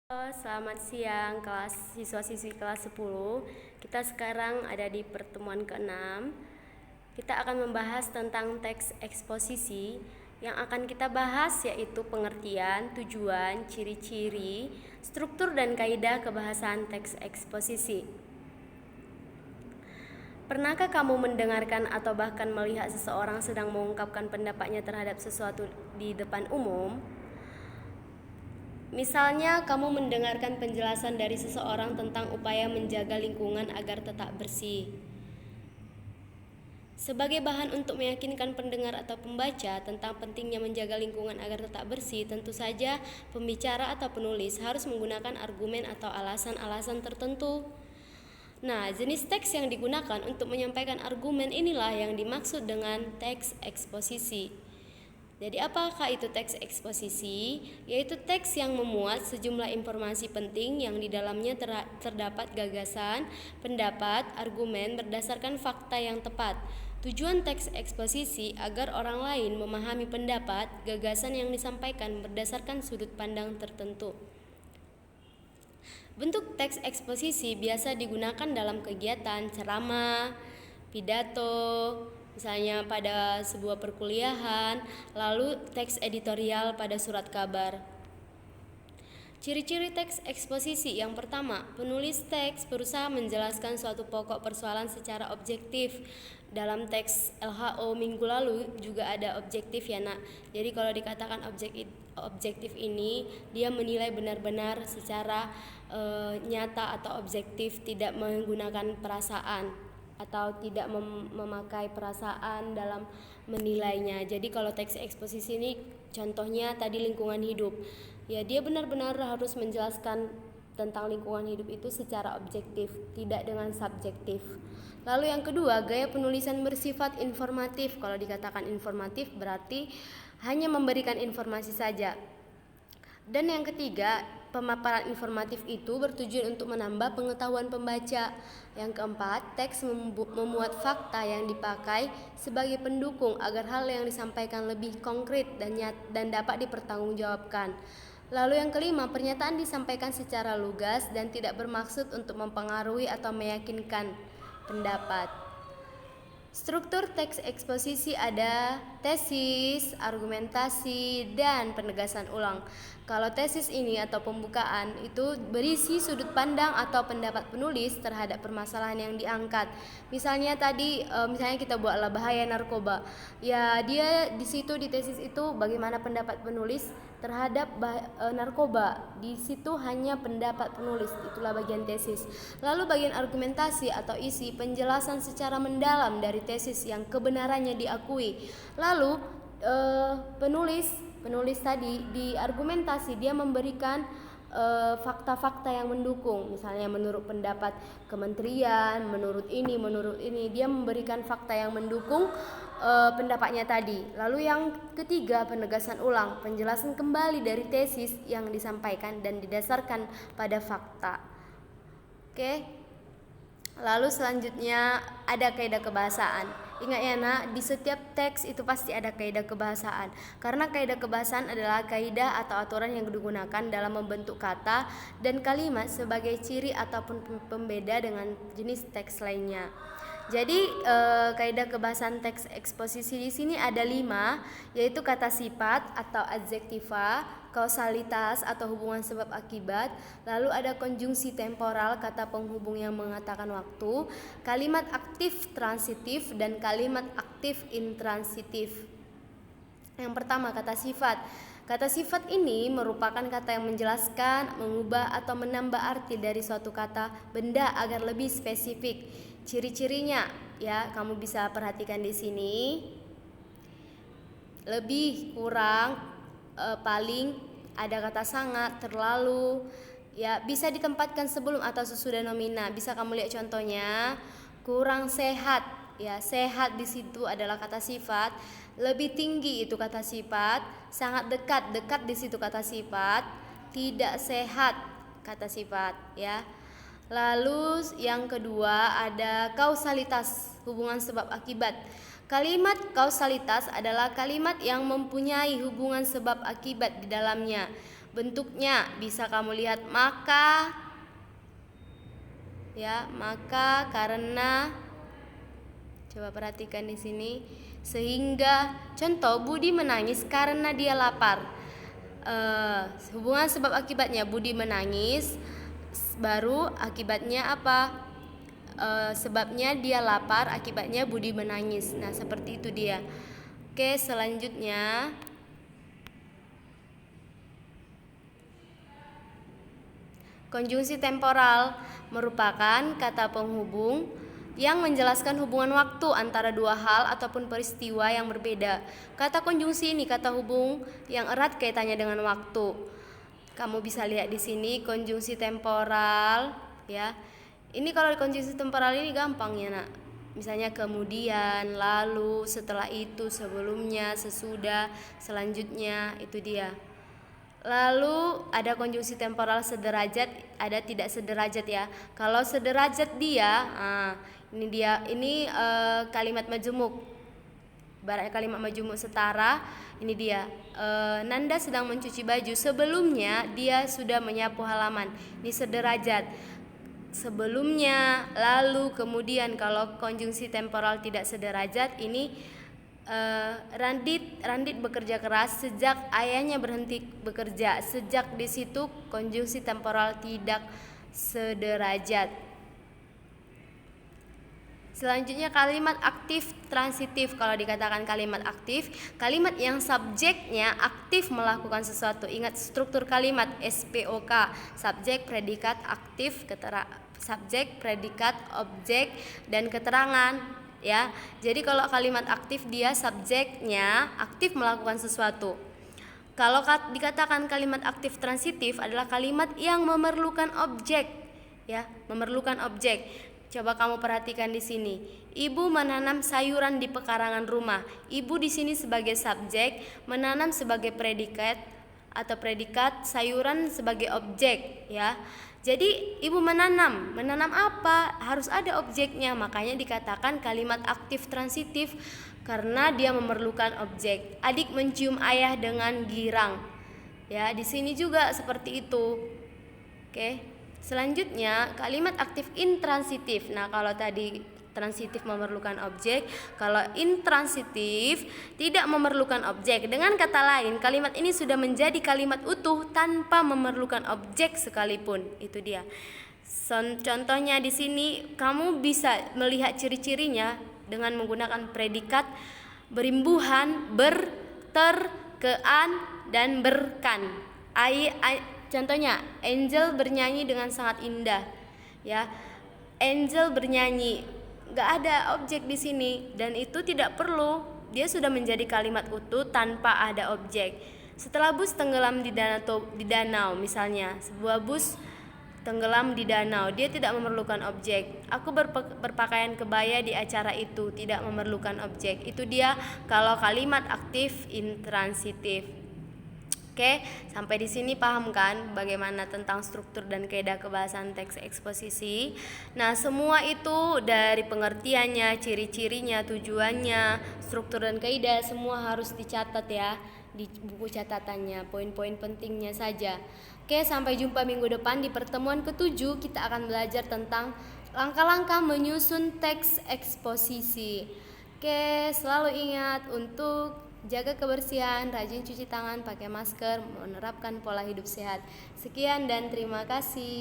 Halo, selamat siang kelas siswa-siswi kelas 10. Kita sekarang ada di pertemuan ke-6. Kita akan membahas tentang teks eksposisi. Yang akan kita bahas yaitu pengertian, tujuan, ciri-ciri, struktur dan kaidah kebahasaan teks eksposisi. Pernahkah kamu mendengarkan atau bahkan melihat seseorang sedang mengungkapkan pendapatnya terhadap sesuatu di depan umum? Misalnya, kamu mendengarkan penjelasan dari seseorang tentang upaya menjaga lingkungan agar tetap bersih. Sebagai bahan untuk meyakinkan pendengar atau pembaca tentang pentingnya menjaga lingkungan agar tetap bersih, tentu saja pembicara atau penulis harus menggunakan argumen atau alasan-alasan tertentu. Nah, jenis teks yang digunakan untuk menyampaikan argumen inilah yang dimaksud dengan teks eksposisi. Jadi apakah itu teks eksposisi? Yaitu teks yang memuat sejumlah informasi penting yang di dalamnya terdapat gagasan, pendapat, argumen berdasarkan fakta yang tepat. Tujuan teks eksposisi agar orang lain memahami pendapat, gagasan yang disampaikan berdasarkan sudut pandang tertentu. Bentuk teks eksposisi biasa digunakan dalam kegiatan ceramah, pidato, misalnya pada sebuah perkuliahan, lalu teks editorial pada surat kabar. Ciri-ciri teks eksposisi yang pertama, penulis teks berusaha menjelaskan suatu pokok persoalan secara objektif. Dalam teks LHO minggu lalu juga ada objektif ya nak. Jadi kalau dikatakan objektif ini, dia menilai benar-benar secara nyata atau objektif, tidak menggunakan perasaan atau tidak memakai perasaan dalam menilainya. Jadi kalau teks eksposisi ini contohnya tadi lingkungan hidup. Ya, dia benar-benar harus menjelaskan tentang lingkungan hidup itu secara objektif, tidak dengan subjektif. Lalu yang kedua, gaya penulisan bersifat informatif. Kalau dikatakan informatif berarti hanya memberikan informasi saja. Dan yang ketiga, pemaparan informatif itu bertujuan untuk menambah pengetahuan pembaca. Yang keempat, teks memuat fakta yang dipakai sebagai pendukung agar hal yang disampaikan lebih konkret dan dapat dipertanggungjawabkan. Lalu yang kelima, pernyataan disampaikan secara lugas dan tidak bermaksud untuk mempengaruhi atau meyakinkan pendapat. Struktur teks eksposisi ada tesis, argumentasi, dan penegasan ulang. Kalau tesis ini atau pembukaan itu berisi sudut pandang atau pendapat penulis terhadap permasalahan yang diangkat. Misalnya tadi, misalnya kita buatlah bahaya narkoba. Ya, dia di situ di tesis itu bagaimana pendapat penulis terhadap narkoba. Di situ hanya pendapat penulis, itulah bagian tesis. Lalu bagian argumentasi atau isi, penjelasan secara mendalam dari tesis yang kebenarannya diakui. Lalu penulis tadi di argumentasi dia memberikan fakta-fakta yang mendukung, misalnya menurut pendapat kementerian, menurut ini dia memberikan fakta yang mendukung pendapatnya tadi. Lalu yang ketiga, penegasan ulang, penjelasan kembali dari tesis yang disampaikan dan didasarkan pada fakta. Oke. Lalu selanjutnya ada kaidah kebahasaan. Ingat ya nak, di setiap teks itu pasti ada kaidah kebahasaan. Karena kaidah kebahasaan adalah kaidah atau aturan yang digunakan dalam membentuk kata dan kalimat sebagai ciri ataupun pembeda dengan jenis teks lainnya. Jadi kaidah kebahasaan teks eksposisi di sini ada 5, yaitu kata sifat atau adjektiva, kausalitas atau hubungan sebab akibat, lalu ada konjungsi temporal, kata penghubung yang mengatakan waktu, kalimat aktif transitif dan kalimat aktif intransitif. Yang pertama, kata sifat. Kata sifat ini merupakan kata yang menjelaskan, mengubah atau menambah arti dari suatu kata benda agar lebih spesifik. Ciri-cirinya ya, kamu bisa perhatikan di sini. Lebih, kurang, paling, ada kata sangat, terlalu, ya bisa ditempatkan sebelum atau sesudah nomina. Bisa kamu lihat contohnya, kurang sehat, ya sehat di situ adalah kata sifat. Lebih tinggi itu kata sifat, sangat dekat, dekat di situ kata sifat, tidak sehat kata sifat, ya. Lalu yang kedua ada kausalitas, hubungan sebab akibat. Kalimat kausalitas adalah kalimat yang mempunyai hubungan sebab akibat di dalamnya. bentuknya bisa kamu lihat maka, ya, maka, karena. Coba perhatikan di sini. Sehingga, contoh, Budi menangis karena dia lapar. Hubungan sebab akibatnya, Budi menangis, baru akibatnya apa? Sebabnya dia lapar, akibatnya Budi menangis. Nah, seperti itu dia. Oke, selanjutnya konjungsi temporal merupakan kata penghubung yang menjelaskan hubungan waktu antara dua hal ataupun peristiwa yang berbeda. Kata konjungsi ini kata hubung yang erat kaitannya dengan waktu. Kamu bisa lihat di sini konjungsi temporal, ya. Ini kalau konjungsi temporal ini gampang ya, Nak. Misalnya kemudian, lalu, setelah itu, sebelumnya, sesudah, selanjutnya, itu dia. Lalu ada konjungsi temporal sederajat, ada tidak sederajat ya. Kalau sederajat dia, ini dia, ini kalimat majemuk. Ibaratnya kalimat majemuk setara, ini dia. Nanda sedang mencuci baju, sebelumnya dia sudah menyapu halaman. Ini sederajat. Sebelumnya, lalu, kemudian. Kalau konjungsi temporal tidak sederajat, ini Randit bekerja keras sejak ayahnya berhenti bekerja. Sejak di situ konjungsi temporal tidak sederajat. Selanjutnya kalimat aktif transitif. Kalau dikatakan kalimat aktif, kalimat yang subjeknya aktif melakukan sesuatu. Ingat struktur kalimat SPOK, subjek, predikat, aktif, subjek, predikat, objek, dan keterangan. Ya, jadi kalau kalimat aktif dia subjeknya aktif melakukan sesuatu. Kalau dikatakan kalimat aktif transitif adalah kalimat yang memerlukan objek, ya, memerlukan objek. Coba kamu perhatikan di sini. Ibu menanam sayuran di pekarangan rumah. Ibu di sini sebagai subjek, menanam sebagai predikat atau predikat, sayuran sebagai objek, ya. Jadi ibu menanam apa? Harus ada objeknya. Makanya dikatakan kalimat aktif transitif karena dia memerlukan objek. Adik mencium ayah dengan girang. Ya, di sini juga seperti itu. Oke. Selanjutnya kalimat aktif intransitif. Nah, kalau tadi transitif memerlukan objek, kalau intransitif tidak memerlukan objek. Dengan kata lain, kalimat ini sudah menjadi kalimat utuh tanpa memerlukan objek sekalipun. Itu dia. Contohnya di sini kamu bisa melihat ciri-cirinya dengan menggunakan predikat berimbuhan, ber, ter, kean, dan berkan. Contohnya, Angel bernyanyi dengan sangat indah. Ya, Angel bernyanyi. Gak ada objek di sini dan itu tidak perlu. Dia sudah menjadi kalimat utuh tanpa ada objek. Setelah bus tenggelam di danau, misalnya sebuah bus tenggelam di danau, dia tidak memerlukan objek. Aku berpakaian kebaya di acara itu, tidak memerlukan objek. Itu dia kalau kalimat aktif intransitif. Oke, sampai di sini paham kan bagaimana tentang struktur dan kaidah kebahasan teks eksposisi. Nah, semua itu dari pengertiannya, ciri-cirinya, tujuannya, struktur dan kaidah semua harus dicatat ya di buku catatannya, poin-poin pentingnya saja. Oke, sampai jumpa minggu depan di pertemuan ke-7 kita akan belajar tentang langkah-langkah menyusun teks eksposisi. Oke, selalu ingat untuk jaga kebersihan, rajin cuci tangan, pakai masker, menerapkan pola hidup sehat. Sekian dan terima kasih.